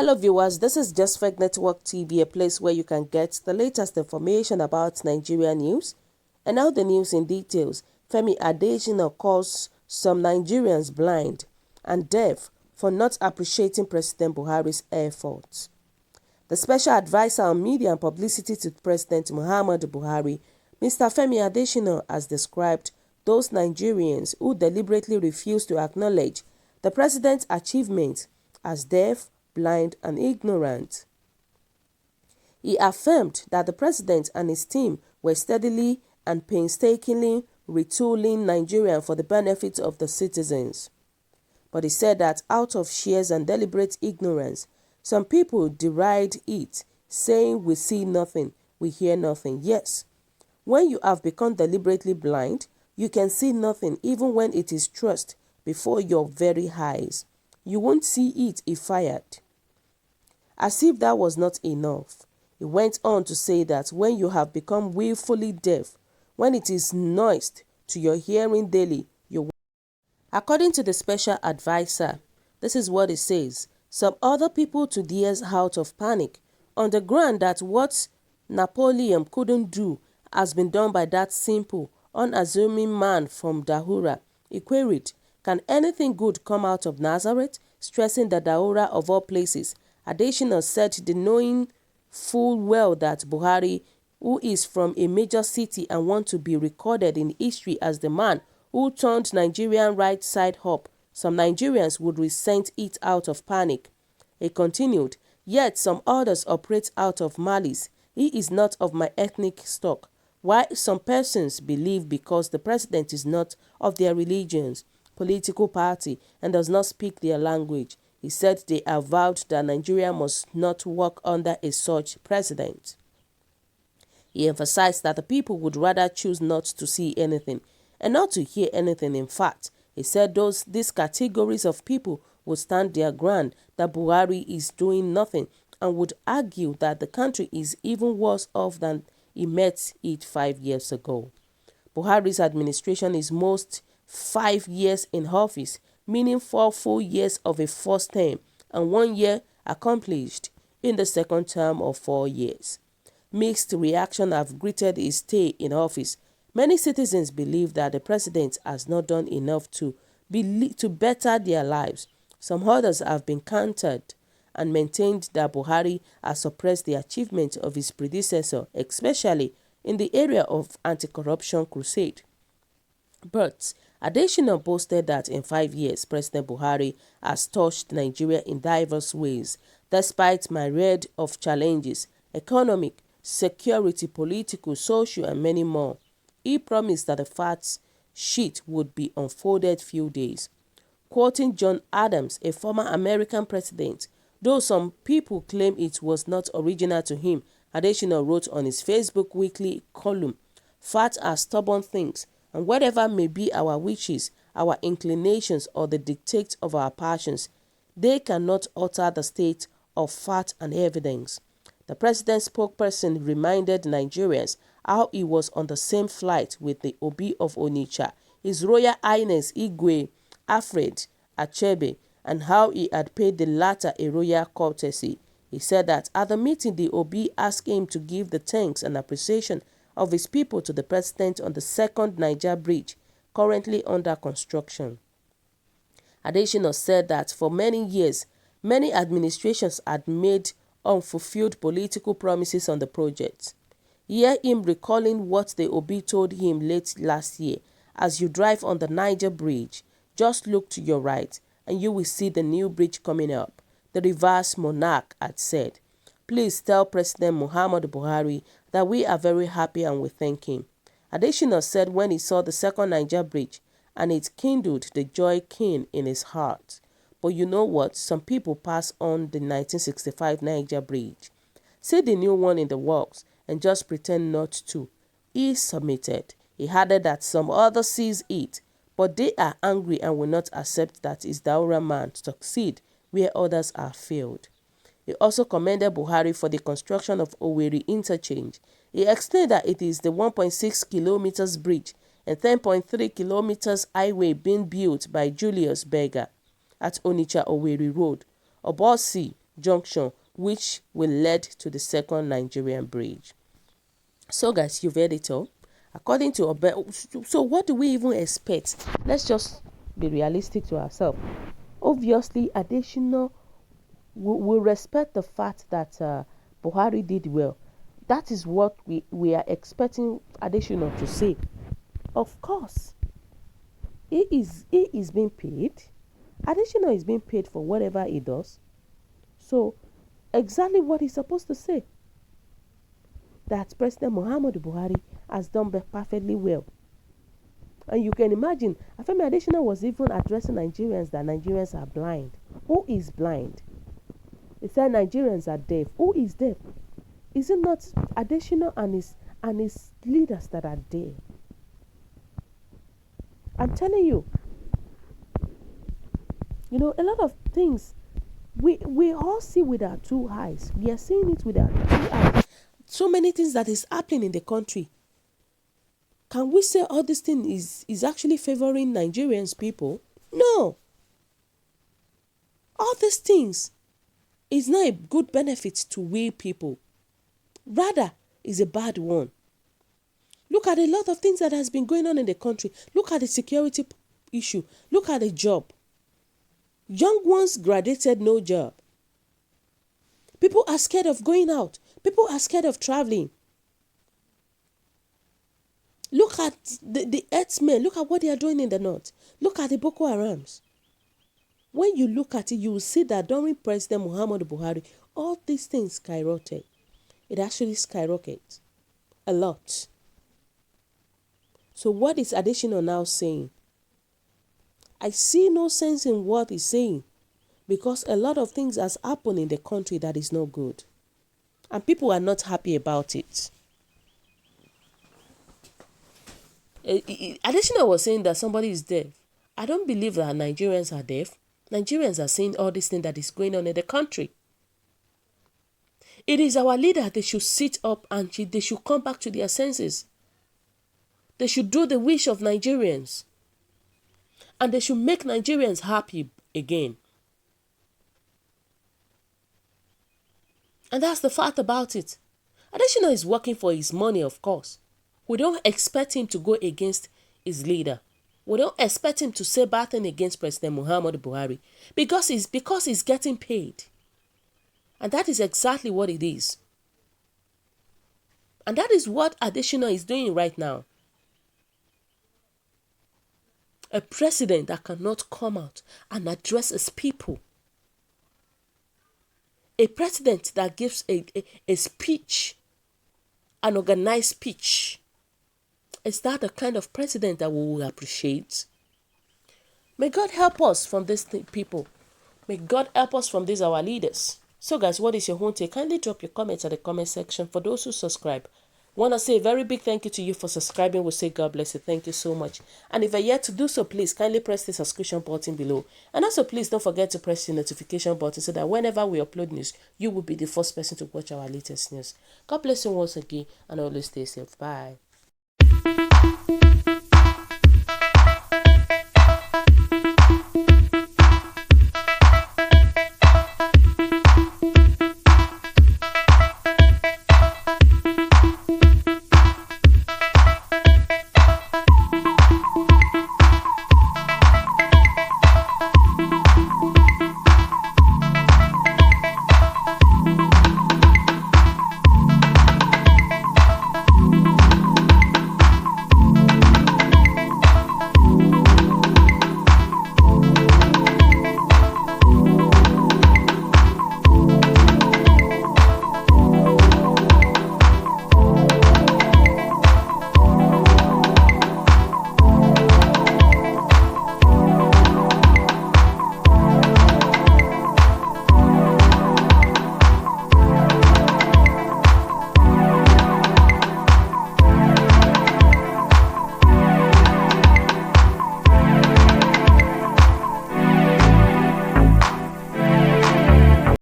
Hello viewers, this is Just Fake Network TV, a place where you can get the latest information about Nigeria news. And now the news in details. Femi Adesina calls some Nigerians blind and deaf for not appreciating President Buhari's efforts. The special advisor on media and publicity to President Muhammadu Buhari, Mr. Femi Adesina, has described those Nigerians who deliberately refuse to acknowledge the president's achievements as deaf, blind and ignorant. He affirmed that the president and his team were steadily and painstakingly retooling Nigeria for the benefit of the citizens. But he said that out of sheer and deliberate ignorance, some people deride it, saying we see nothing, we hear nothing. Yes, when you have become deliberately blind, you can see nothing even when it is thrust before your very eyes. You won't see it, he fired. As if that was not enough, he went on to say that when you have become willfully deaf, when it is noised to your hearing daily, you. According to the special advisor, this is what he says. Some other people to dares out of panic on the ground that what Napoleon couldn't do has been done by that simple, unassuming man from Dahura. He queried, can anything good come out of Nazareth? Stressing that Dahura of all places. Adesina said the knowing full well that Buhari, who is from a major city and wants to be recorded in history as the man who turned Nigerian right side up, some Nigerians would resent it out of panic. He continued, yet some others operate out of malice. He is not of my ethnic stock. Why some persons believe because the president is not of their religions, political party and does not speak their language. He said they have vowed that Nigeria must not work under a such president. He emphasized that the people would rather choose not to see anything and not to hear anything. In fact, he said these categories of people would stand their ground that Buhari is doing nothing and would argue that the country is even worse off than he met it 5 years ago. Buhari's administration is most 5 years in office, meaning 4 full years of a first term and 1 year accomplished in the second term of 4 years. Mixed reaction have greeted his stay in office. Many citizens believe that the president has not done enough to better their lives. Some others have been countered and maintained that Buhari has suppressed the achievements of his predecessor, especially in the area of anti-corruption crusade. But Adesina boasted that in 5 years, President Buhari has touched Nigeria in diverse ways, despite myriad of challenges, economic, security, political, social, and many more. He promised that the fact sheet would be unfolded few days. Quoting John Adams, a former American president, though some people claim it was not original to him, Adesina wrote on his Facebook weekly column, "Facts are stubborn things, and whatever may be our wishes, our inclinations, or the dictates of our passions, they cannot alter the state of fact and evidence." The president's spokesperson reminded Nigerians how he was on the same flight with the Obi of Onitsha, His Royal Highness Igwe Alfred Achebe, and how he had paid the latter a royal courtesy. He said that at the meeting, the Obi asked him to give the thanks and appreciation of his people to the president on the second Niger bridge, currently under construction. Adesina said that for many years, many administrations had made unfulfilled political promises on the project. Hear him recalling what the Obi told him late last year. As you drive on the Niger bridge, just look to your right and you will see the new bridge coming up, the reverse monarch had said. Please tell President Muhammadu Buhari that we are very happy and we thank him. Adesina said when he saw the second Niger bridge and it kindled the joy keen in his heart. But you know what? Some people pass on the 1965 Niger bridge, see the new one in the works and just pretend not to. He submitted. He added that some others sees it, but they are angry and will not accept that his Daura man succeed where others are failed. He also commended Buhari for the construction of Owerri interchange. He explained that it is the 1.6 kilometers bridge and 10.3 kilometers highway being built by Julius Berger at Onitsha Owerri Road, Obosi, junction, which will lead to the second Nigerian bridge. So guys, you've heard it all. According to so what do we even expect? Let's just be realistic to ourselves. Obviously, Adesina will respect the fact that Buhari did well. That is what we are expecting Adesina to say. Of course, he is being paid. Adesina is being paid for whatever he does. So, exactly what he's supposed to say. That President Muhammadu Buhari has done perfectly well. And you can imagine, Femi Adesina was even addressing Nigerians that Nigerians are blind. Who is blind? He said Nigerians are deaf. Who is deaf? Is it not Adesina and his leaders that are there? I'm telling you, a lot of things we all see with our two eyes. We are seeing it with our two eyes. So many things that is happening in the country. Can we say all this thing is actually favoring Nigerians people? No. All these things is not a good benefit to we people. Rather, is a bad one. Look at a lot of things that has been going on in the country. Look at the security issue. Look at the job. Young ones graduated, no job. People are scared of going out. People are scared of traveling. Look at the herdsmen. Look at what they are doing in the north. Look at the Boko Harams. When you look at it, you will see that during President Muhammadu Buhari, all these things skyrocketed. It actually skyrocketed a lot. So what is Adesina now saying? I see no sense in what he's saying, because a lot of things has happened in the country that is not good. And people are not happy about it. Adesina was saying that somebody is deaf. I don't believe that Nigerians are deaf. Nigerians are seeing all this thing that is going on in the country. It is our leader. They should sit up and they should come back to their senses. They should do the wish of Nigerians. And they should make Nigerians happy again. And that's the fact about it. Adesina is working for his money, of course. We don't expect him to go against his leader. We don't expect him to say bad thing against President Muhammadu Buhari because he's getting paid. And that is exactly what it is. And that is what Adesina is doing right now. A president that cannot come out and address his people. A president that gives a speech, an organized speech. Is that the kind of president that we will appreciate? May God help us from these people. May God help us from these our leaders. So guys, what is your own take? Kindly drop your comments at the comment section. For those who subscribe, want to say a very big thank you to you for subscribing. We'll say God bless you. Thank you so much. And if you're yet to do so, please kindly press the subscription button below. And also please don't forget to press the notification button so that whenever we upload news, you will be the first person to watch our latest news. God bless you once again and always stay safe. Bye.